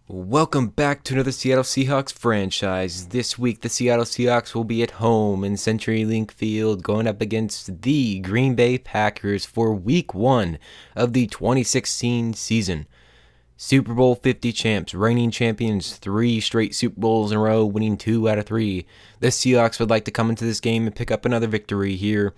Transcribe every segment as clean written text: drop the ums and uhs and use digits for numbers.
Welcome back to another Seattle Seahawks franchise. This week, the Seattle Seahawks will be at home in CenturyLink Field going up against the Green Bay Packers for Week 1 of the 2016 season. Super Bowl 50 champs, reigning champions, 3 straight Super Bowls in a row, winning 2 out of 3. The Seahawks would like to come into this game and pick up another victory here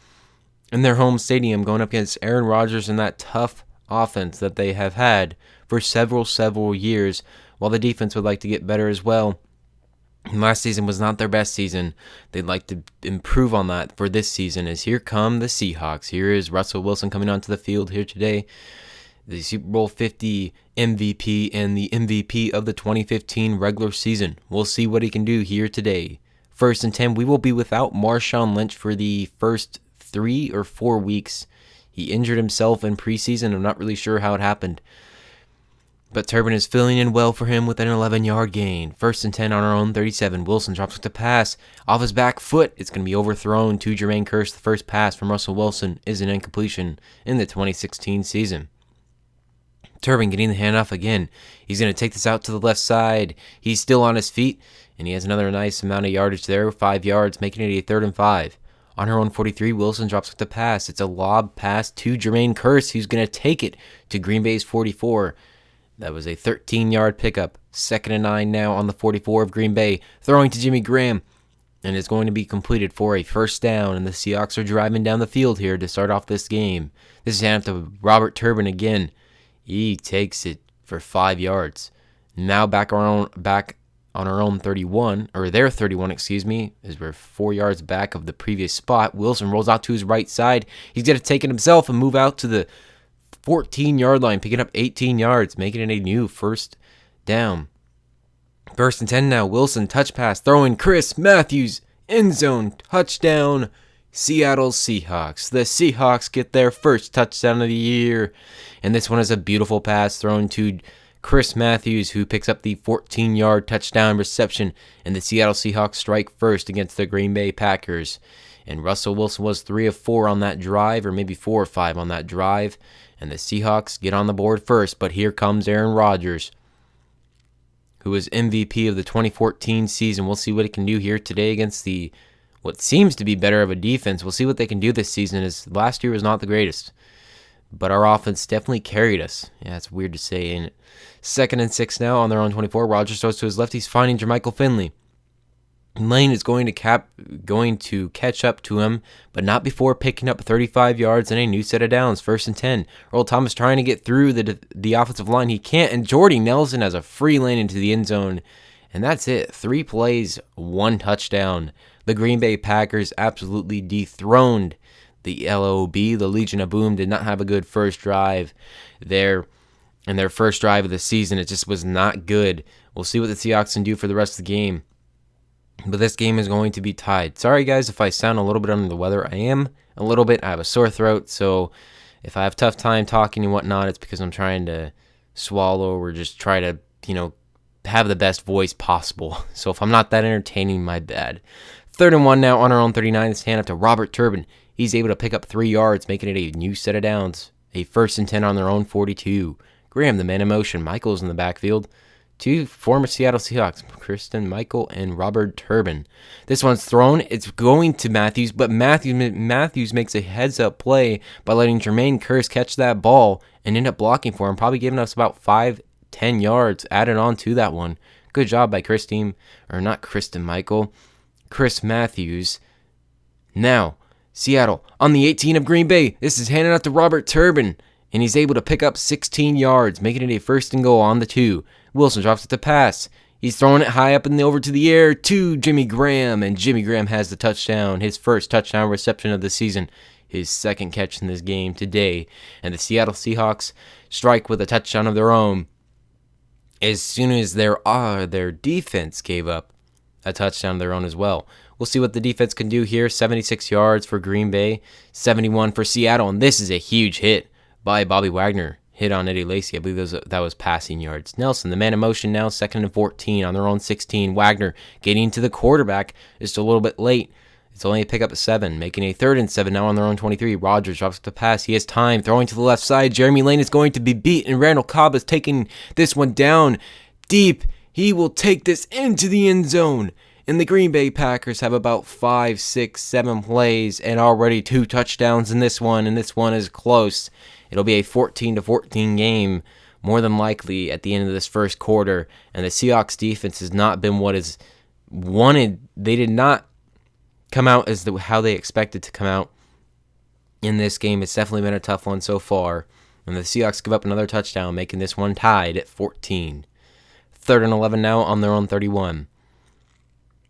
in their home stadium, going up against Aaron Rodgers and that tough offense that they have had for several years, while the defense would like to get better as well. Last season was not their best season. They'd like to improve on that for this season, as here come the Seahawks. Here is Russell Wilson coming onto the field here today, the Super Bowl 50 MVP and the MVP of the 2015 regular season. We'll see what he can do here today. 1st and 10, we will be without Marshawn Lynch for the first 3 or 4 weeks. He injured himself in preseason. I'm not really sure how it happened, but Turbin is filling in well for him with an 11-yard gain. 1st and 10 on our own 37. Wilson drops with the pass. Off his back foot, it's going to be overthrown to Jermaine Kearse. The first pass from Russell Wilson is an incompletion in the 2016 season. Turbin getting the handoff again. He's going to take this out to the left side. He's still on his feet, and he has another nice amount of yardage there, 5 yards, making it a 3rd and 5. On her own 43, Wilson drops with the pass. It's a lob pass to Jermaine Kearse, who's going to take it to Green Bay's 44. That was a 13-yard pickup. 2nd and 9 now on the 44 of Green Bay. Throwing to Jimmy Graham. And it's going to be completed for a 1st down. And the Seahawks are driving down the field here to start off this game. This is handed to Robert Turbin again. He takes it for 5 yards. Now back on our own 31, or their 31, as we're 4 yards back of the previous spot. Wilson rolls out to his right side. He's going to take it himself and move out to the 14-yard line, picking up 18 yards, making it a new 1st down. 1st and 10 now. Wilson touch pass, throwing Chris Matthews, end zone, touchdown, Seattle Seahawks. The Seahawks get their first touchdown of the year, and this one is a beautiful pass thrown to Chris Matthews, who picks up the 14-yard touchdown reception, and the Seattle Seahawks strike first against the Green Bay Packers. And Russell Wilson was 3 of 4 on that drive, or maybe 4 or 5 on that drive. And the Seahawks get on the board first, but here comes Aaron Rodgers, who was MVP of the 2014 season. We'll see what he can do here today against what seems to be better of a defense. We'll see what they can do this season, as last year was not the greatest. But our offense definitely carried us. Yeah, it's weird to say, ain't it? 2nd and 6 now on their own 24. Rodgers throws to his left. He's finding Jermichael Finley. Lane is going to catch up to him, but not before picking up 35 yards and a new set of downs. 1st and 10. Earl Thomas trying to get through the offensive line. He can't, and Jordy Nelson has a free lane into the end zone. And that's it. 3 plays, 1 touchdown. The Green Bay Packers absolutely dethroned the LOB. The Legion of Boom did not have a good first drive there. In their first drive of the season, it just was not good. We'll see what the Seahawks can do for the rest of the game. But this game is going to be tied. Sorry, guys, if I sound a little bit under the weather. I am a little bit. I have a sore throat, so if I have a tough time talking and whatnot, it's because I'm trying to swallow or just try to, have the best voice possible. So if I'm not that entertaining, my bad. 3rd and 1 now on our own 39. This hand up to Robert Turbin. He's able to pick up 3 yards, making it a new set of downs. A 1st and 10 on their own 42. Graham, the man in motion. Michael's in the backfield. 2 former Seattle Seahawks, Kristen Michael and Robert Turbin. This one's thrown. It's going to Matthews, but Matthews makes a heads-up play by letting Jermaine Kearse catch that ball and end up blocking for him, probably giving us about 5-10 yards added on to that one. Good job by Chris Matthews. Now, Seattle on the 18 of Green Bay. This is handed out to Robert Turbin, and he's able to pick up 16 yards, making it a 1st and goal on the 2. Wilson drops it to pass. He's throwing it high up and over to the air to Jimmy Graham, and Jimmy Graham has the touchdown, his first touchdown reception of the season, his 2nd catch in this game today. And the Seattle Seahawks strike with a touchdown of their own as soon as their defense gave up a touchdown of their own as well. We'll see what the defense can do here. 76 yards for Green Bay, 71 for Seattle, and this is a huge hit by Bobby Wagner. Hit on Eddie Lacy. I believe that was passing yards. Nelson, the man in motion now, 2nd and 14 on their own 16. Wagner getting to the quarterback just a little bit late. It's only a pickup of 7, making a 3rd and 7 now on their own 23. Rodgers drops the pass. He has time, throwing to the left side. Jeremy Lane is going to be beat, and Randall Cobb is taking this one down deep. He will take this into the end zone. And the Green Bay Packers have about 5, 6, 7 plays and already 2 touchdowns in this one, and this one is close. It'll be a 14-14 game, more than likely, at the end of this first quarter, and the Seahawks defense has not been what is wanted. They did not come out as how they expected to come out in this game. It's definitely been a tough one so far, and the Seahawks give up another touchdown, making this one tied at 14. 3rd and 11 now on their own 31.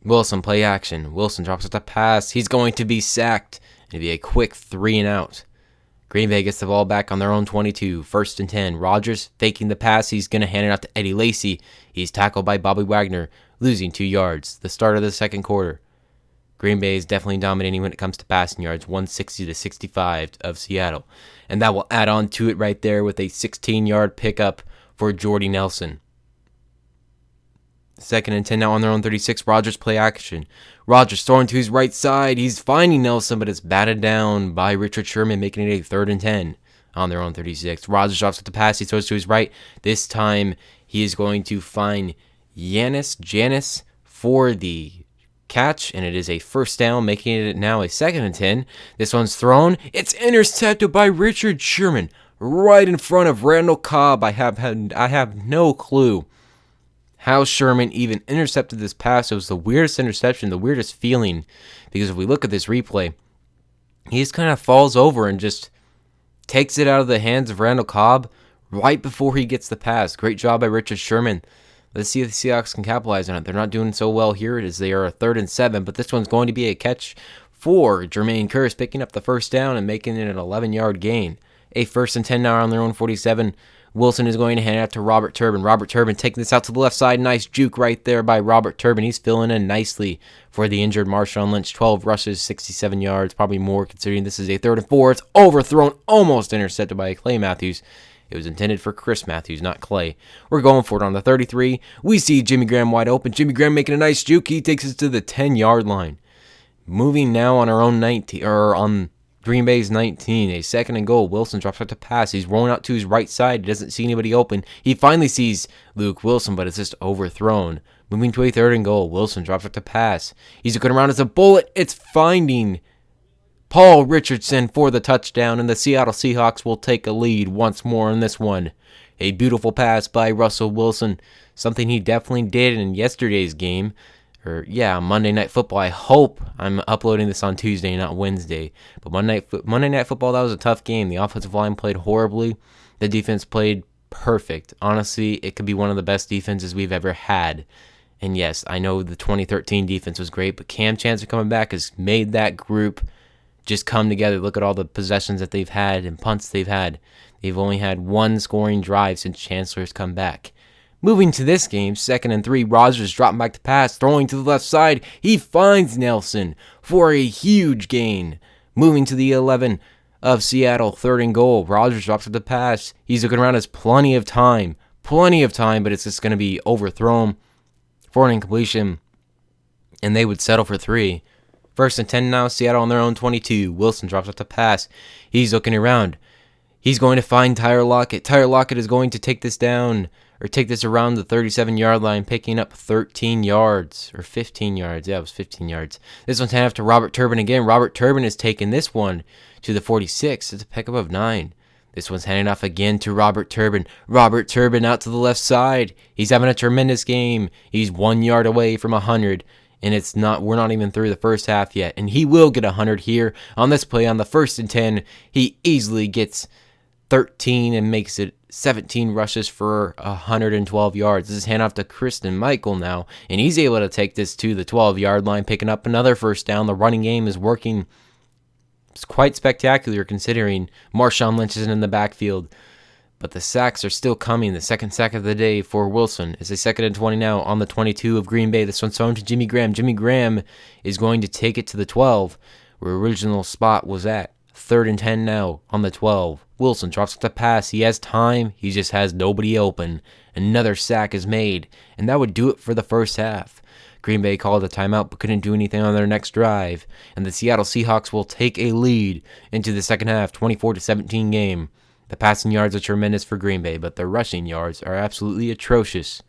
Wilson, play action. Wilson drops up the pass. He's going to be sacked. It'll be a quick 3 and out. Green Bay gets the ball back on their own 22. 1st and 10. Rodgers faking the pass. He's going to hand it out to Eddie Lacy. He's tackled by Bobby Wagner, losing 2 yards. The start of the second quarter. Green Bay is definitely dominating when it comes to passing yards, 160-65 of Seattle. And that will add on to it right there with a 16-yard pickup for Jordy Nelson. 2nd and 10 now on their own 36. Rodgers, play action. Rodgers throwing to his right side. He's finding Nelson, but it's batted down by Richard Sherman, making it a 3rd and 10 on their own 36. Rodgers drops with the pass. He throws to his right. This time he is going to find Janis for the catch, and it is a 1st down, making it now a 2nd and 10. This one's thrown. It's intercepted by Richard Sherman right in front of Randall Cobb. I have no clue how Sherman even intercepted this pass. It was the weirdest interception, the weirdest feeling, because if we look at this replay, he just kind of falls over and just takes it out of the hands of Randall Cobb right before he gets the pass. Great job by Richard Sherman. Let's see if the Seahawks can capitalize on it. They're not doing so well here as they are a 3rd and 7, but this one's going to be a catch for Jermaine Kearse, picking up the 1st down and making it an 11-yard gain. A 1st and 10 now on their own 47. Wilson is going to hand it out to Robert Turbin. Robert Turbin taking this out to the left side. Nice juke right there by Robert Turbin. He's filling in nicely for the injured Marshawn Lynch. 12 rushes, 67 yards, probably more considering this is a 3rd and 4. It's overthrown, almost intercepted by Clay Matthews. It was intended for Chris Matthews, not Clay. We're going for it on the 33. We see Jimmy Graham wide open. Jimmy Graham making a nice juke. He takes us to the 10-yard line. Moving now on our own 19, or on Green Bay's 19, a 2nd and goal. Wilson drops out to pass. He's rolling out to his right side. He doesn't see anybody open. He finally sees Luke Wilson, but it's just overthrown. Moving to a 3rd and goal. Wilson drops out to pass. He's looking around as a bullet. It's finding Paul Richardson for the touchdown, and the Seattle Seahawks will take a lead once more in this one. A beautiful pass by Russell Wilson, something he definitely did in yesterday's game. Monday Night Football. I hope I'm uploading this on Tuesday, not Wednesday. But Monday Night Football, that was a tough game. The offensive line played horribly. The defense played perfect. Honestly, it could be one of the best defenses we've ever had. And yes, I know the 2013 defense was great, but Cam Chancellor coming back has made that group just come together. Look at all the possessions that they've had and punts they've had. They've only had 1 scoring drive since Chancellor's come back. Moving to this game, 2nd and 3, Rodgers dropping back to pass, throwing to the left side. He finds Nelson for a huge gain. Moving to the 11 of Seattle, 3rd and goal. Rodgers drops up the pass. He's looking around, has plenty of time, but it's just going to be overthrown for an incompletion, and they would settle for 3. 1st and 10 now, Seattle on their own 22. Wilson drops up the pass. He's looking around. He's going to find Tyler Lockett. Tyler Lockett is going to take this down, or take this around the 37-yard line, picking up 13 yards, or 15 yards. Yeah, it was 15 yards. This one's handed off to Robert Turbin again. Robert Turbin has taken this one to the 46. It's a pickup of 9. This one's handed off again to Robert Turbin. Robert Turbin out to the left side. He's having a tremendous game. He's 1 yard away from 100. And we're not even through the first half yet. And he will get 100 here on this play on the 1st and 10. He easily gets 13 and makes it 17 rushes for 112 yards. This is hand off to Kristen Michael now, and he's able to take this to the 12-yard line, picking up another 1st down. The running game is working. It's quite spectacular considering Marshawn Lynch isn't in the backfield, but the sacks are still coming. The 2nd sack of the day for Wilson is a 2nd and 20 now on the 22 of Green Bay. This one's thrown to Jimmy Graham. Jimmy Graham is going to take it to the 12, where original spot was at. 3rd and 10 now on the 12. Wilson drops the pass. He has time. He just has nobody open. Another sack is made, and that would do it for the first half. Green Bay called a timeout but couldn't do anything on their next drive, and the Seattle Seahawks will take a lead into the second half, 24-17 game. The passing yards are tremendous for Green Bay, but the rushing yards are absolutely atrocious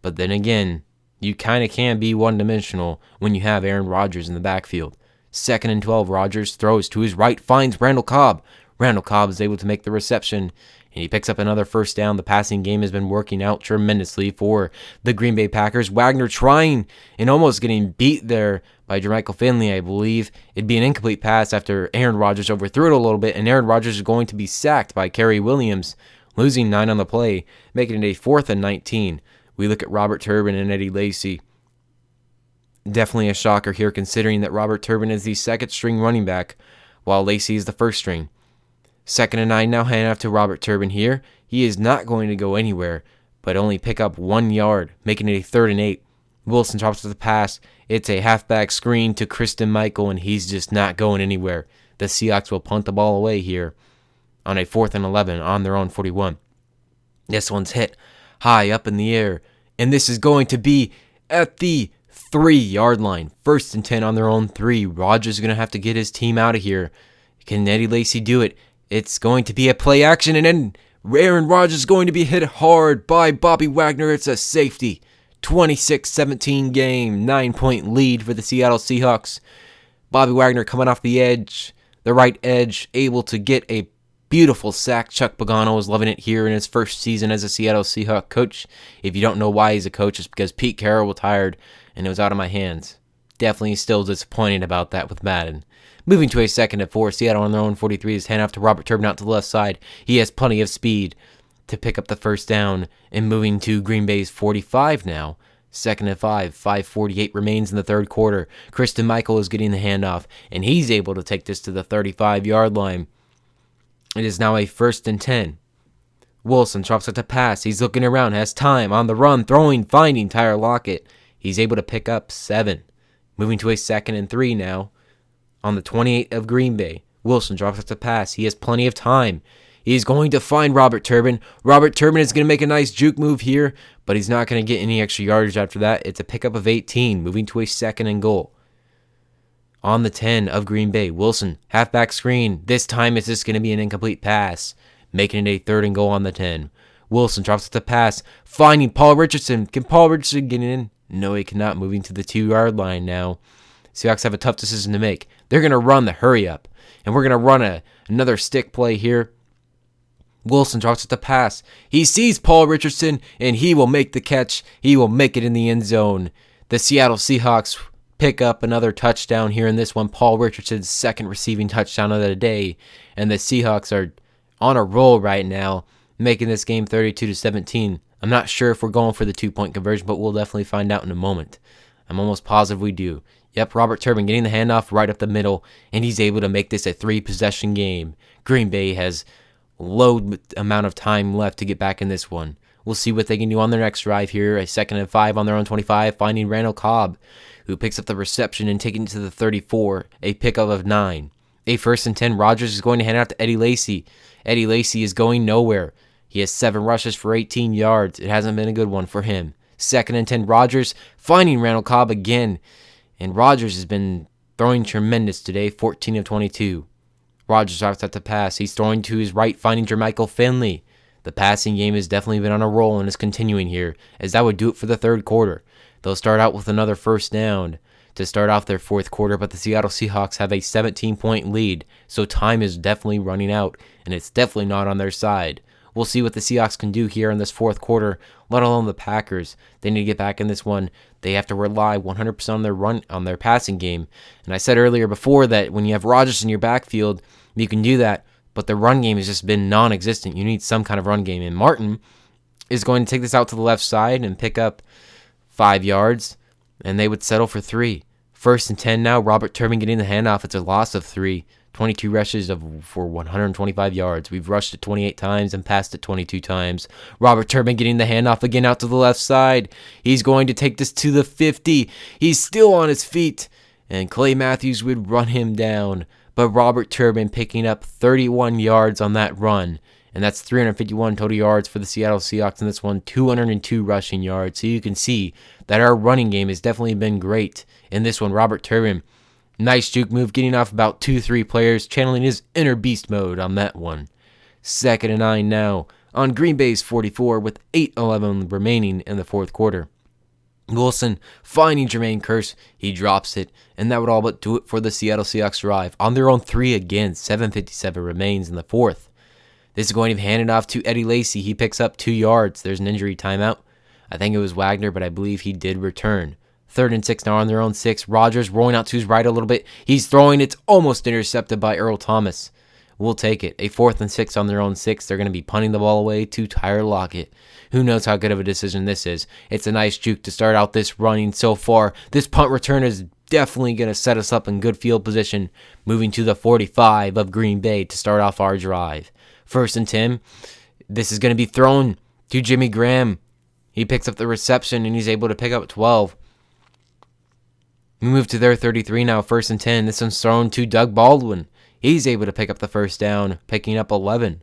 But then again, you kind of can be one-dimensional when you have Aaron Rodgers in the backfield. 2nd and 12, Rodgers throws to his right, finds Randall Cobb. Randall Cobb is able to make the reception, and he picks up another first down. The passing game has been working out tremendously for the Green Bay Packers. Wagner trying and almost getting beat there by Jermichael Finley, I believe. It'd be an incomplete pass after Aaron Rodgers overthrew it a little bit, and Aaron Rodgers is going to be sacked by Kerry Williams, losing 9 on the play, making it a 4th and 19. We look at Robert Turbin and Eddie Lacy. Definitely a shocker here, considering that Robert Turbin is the second-string running back, while Lacy is the first string. 2nd and 9 now, hand off to Robert Turbin here. He is not going to go anywhere, but only pick up 1 yard, making it a 3rd and 8. Wilson drops to the pass. It's a halfback screen to Christine Michael, and he's just not going anywhere. The Seahawks will punt the ball away here on a 4th and 11 on their own 41. This one's hit high up in the air, and this is going to be at the 3-yard line. 1st and 10 on their own 3. Rodgers is going to have to get his team out of here. Can Eddie Lacy do it? It's going to be a play action, and then Aaron Rodgers is going to be hit hard by Bobby Wagner. It's a safety. 26-17 game, 9-point lead for the Seattle Seahawks. Bobby Wagner coming off the edge, the right edge, able to get a beautiful sack. Chuck Pagano is loving it here in his first season as a Seattle Seahawks coach. If you don't know why he's a coach, it's because Pete Carroll retired and it was out of my hands. Definitely still disappointed about that with Madden. Moving to a 2nd and 4, Seattle on their own 43 is hand off to Robert Turbin out to the left side. He has plenty of speed to pick up the first down, and moving to Green Bay's 45 now. 2nd and 5, 5:48 remains in the third quarter. Christine Michael is getting the handoff, and he's able to take this to the 35-yard line. It is now a 1st and 10. Wilson drops it to pass. He's looking around, has time on the run, throwing, finding Tyler Lockett. He's able to pick up 7. Moving to a 2nd and 3 now on the 28 of Green Bay. Wilson drops it to pass. He has plenty of time. He's going to find Robert Turbin. Robert Turbin is going to make a nice juke move here, but he's not going to get any extra yardage after that. It's a pickup of 18, moving to a 2nd and goal. On the 10 of Green Bay, Wilson, halfback screen. This time it's just going to be an incomplete pass, making it a 3rd and goal on the 10. Wilson drops it to pass, finding Paul Richardson. Can Paul Richardson get in? No, he cannot. Moving to the 2-yard line now. Seahawks have a tough decision to make. They're going to run the hurry up, and we're going to run another stick play here. Wilson drops it to pass. He sees Paul Richardson, and he will make the catch. He will make it in the end zone. The Seattle Seahawks pick up another touchdown here in this one. Paul Richardson's 2nd receiving touchdown of the day, and the Seahawks are on a roll right now, making this game 32-17. I'm not sure if we're going for the 2-point conversion, but we'll definitely find out in a moment. I'm almost positive we do. Yep, Robert Turbin getting the handoff right up the middle, and he's able to make this a 3-possession game. Green Bay has low amount of time left to get back in this one. We'll see what they can do on their next drive here. A 2nd and 5 on their own 25, finding Randall Cobb, who picks up the reception and taking it to the 34, a pickup of 9. A 1st and 10, Rodgers is going to hand out to Eddie Lacy. Eddie Lacy is going nowhere. He has 7 rushes for 18 yards. It hasn't been a good one for him. 2nd and 10, Rodgers finding Randall Cobb again. And Rodgers has been throwing tremendous today, 14 of 22. Rodgers drops out to pass. He's throwing to his right, finding Jermichael Finley. The passing game has definitely been on a roll and is continuing here, as that would do it for the third quarter. They'll start out with another first down to start off their fourth quarter, but the Seattle Seahawks have a 17-point lead, so time is definitely running out, and it's definitely not on their side. We'll see what the Seahawks can do here in this fourth quarter, let alone the Packers. They need to get back in this one. They have to rely 100% on their passing game. And I said earlier before that when you have Rodgers in your backfield, you can do that, but the run game has just been non-existent. You need some kind of run game. And Martin is going to take this out to the left side and pick up 5 yards, and they would settle for 3. 1st and 10 now. Robert Turbin getting the handoff. It's a loss of 3. 22 rushes for 125 yards. We've rushed it 28 times and passed it 22 times. Robert Turbin getting the handoff again out to the left side. He's going to take this to the 50. He's still on his feet, and Clay Matthews would run him down. But Robert Turbin picking up 31 yards on that run, and that's 351 total yards for the Seattle Seahawks in this one, 202 rushing yards. So you can see that our running game has definitely been great in this one. Robert Turbin, nice juke move, getting off about 2-3 players, channeling his inner beast mode on that one. 2nd and 9 now on Green Bay's 44 with 8:11 remaining in the fourth quarter. Wilson finding Jermaine Kearse. He drops it. And that would all but do it for the Seattle Seahawks drive. On their own 3 again. 7:57 remains in the fourth. This is going to be handed off to Eddie Lacy. He picks up 2 yards. There's an injury timeout. I think it was Wagner, but I believe he did return. 3rd and 6 now on their own 6. Rodgers rolling out to his right a little bit. He's throwing. It's almost intercepted by Earl Thomas. We'll take it. A 4th and 6 on their own 6. They're going to be punting the ball away to Tyler Lockett. Who knows how good of a decision this is. It's a nice juke to start out this running so far. This punt return is definitely going to set us up in good field position. Moving to the 45 of Green Bay to start off our drive. 1st and 10. This is going to be thrown to Jimmy Graham. He picks up the reception and he's able to pick up 12. We move to their 33 now. 1st and 10. This one's thrown to Doug Baldwin. He's able to pick up the first down, picking up 11.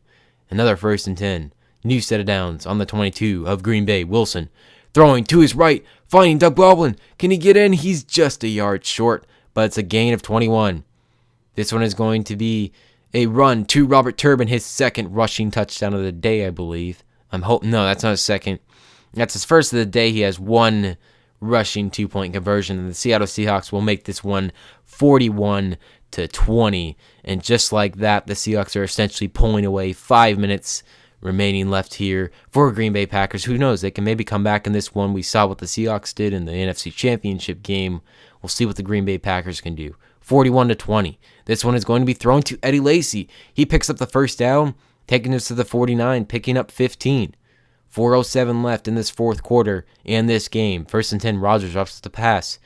Another 1st and 10. New set of downs on the 22 of Green Bay. Wilson throwing to his right, finding Doug Baldwin. Can he get in? He's just a yard short, but it's a gain of 21. This one is going to be a run to Robert Turbin, his 2nd rushing touchdown of the day, I believe. No, that's not his 2nd. That's his 1st of the day. He has 1 rushing 2-point conversion, and the Seattle Seahawks will make this one 41-20. And just like that, the Seahawks are essentially pulling away. 5 minutes remaining left here for Green Bay Packers. Who knows? They can maybe come back in this one. We saw what the Seahawks did in the NFC Championship game. We'll see what the Green Bay Packers can do. 41-20. This one is going to be thrown to Eddie Lacy. He picks up the first down, taking us to the 49, picking up 15. 4:07 left in this 4th quarter and this game. 1st and 10, Rodgers drops the pass.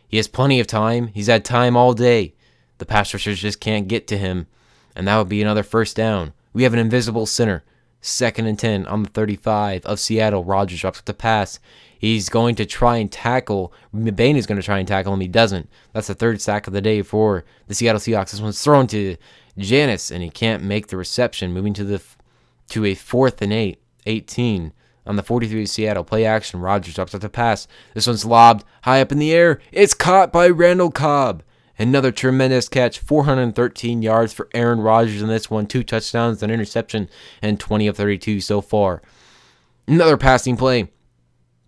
He has plenty of time. He's had time all day. The pass rushers just can't get to him, and that would be another 1st down. We have an invisible center. 2nd and 10 on the 35 of Seattle. Rodgers drops the pass. He's going to try and tackle. Bain is going to try and tackle him. He doesn't. That's the 3rd sack of the day for the Seattle Seahawks. This one's thrown to Janis, and he can't make the reception. Moving to a 4th and 18 on the 43 of Seattle. Play action. Rodgers drops the pass. This one's lobbed high up in the air. It's caught by Randall Cobb. Another tremendous catch. 413 yards for Aaron Rodgers in this one. 2 touchdowns, an interception, and 20 of 32 so far. Another passing play.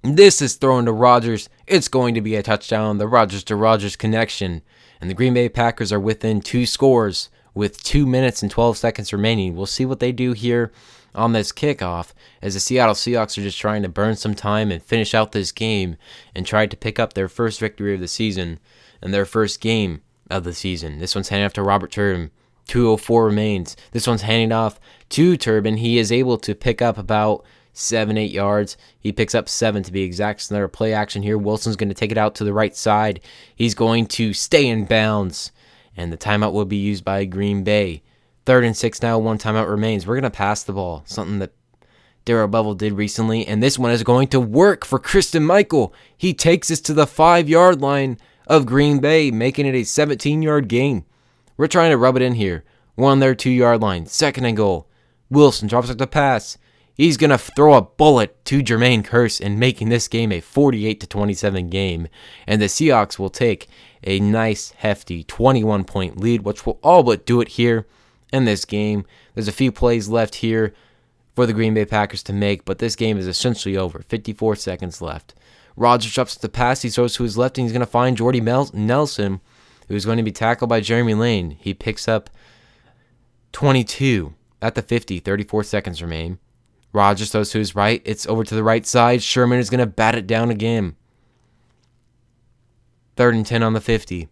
This is thrown to Rodgers. It's going to be a touchdown. The Rodgers to Rodgers connection. And the Green Bay Packers are within 2 scores with 2 minutes and 12 seconds remaining. We'll see what they do here on this kickoff, as the Seattle Seahawks are just trying to burn some time and finish out this game and try to pick up their first victory of the season and their first game of the season. This one's handing off to Robert Turbin. 2:04 remains. This one's handing off to Turbin. He is able to pick up about 7-8 yards. He picks up 7 to be exact. It's another play action here. Wilson's going to take it out to the right side. He's going to stay in bounds, and the timeout will be used by Green Bay. 3rd and 6 now, 1 timeout remains. We're going to pass the ball, something that Darrell Bevell did recently, and this one is going to work for Christine Michael. He takes us to the 5-yard line of Green Bay, making it a 17-yard gain. We're trying to rub it in here. 1 on their 2-yard line, 2nd and goal. Wilson drops up the pass. He's going to throw a bullet to Jermaine Kearse and making this game a 48-27 game. And the Seahawks will take a nice, hefty 21-point lead, which will all but do it here in this game. There's a few plays left here for the Green Bay Packers to make, but this game is essentially over. 54 seconds left. Rodgers drops the pass. He throws to his left, and he's going to find Jordy Nelson, who's going to be tackled by Jeremy Lane. He picks up 22 at the 50. 34 seconds remain. Rodgers throws to his right. It's over to the right side. Sherman is going to bat it down again. 3rd and 10 on the 50.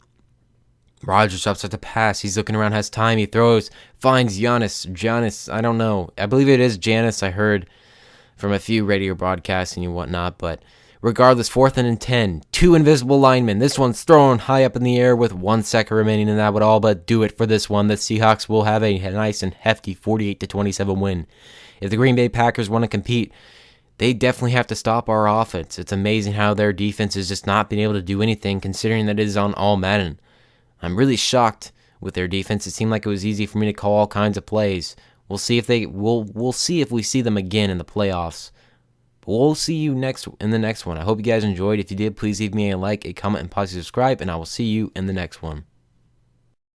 Rodgers drops at the pass. He's looking around, has time. He throws, finds Janis. I don't know. I believe it is Janis. I heard from a few radio broadcasting and whatnot. But regardless, 4th and 10. 2 invisible linemen. This one's thrown high up in the air with 1 second remaining, and that would all but do it for this one. The Seahawks will have a nice and hefty 48-27 win. If the Green Bay Packers want to compete, they definitely have to stop our offense. It's amazing how their defense has just not been able to do anything, considering that it is on all Madden. I'm really shocked with their defense. It seemed like it was easy for me to call all kinds of plays. We'll see if we'll see if we see them again in the playoffs. But we'll see you in the next one. I hope you guys enjoyed. If you did, please leave me a like, a comment, and possibly subscribe, and I will see you in the next one.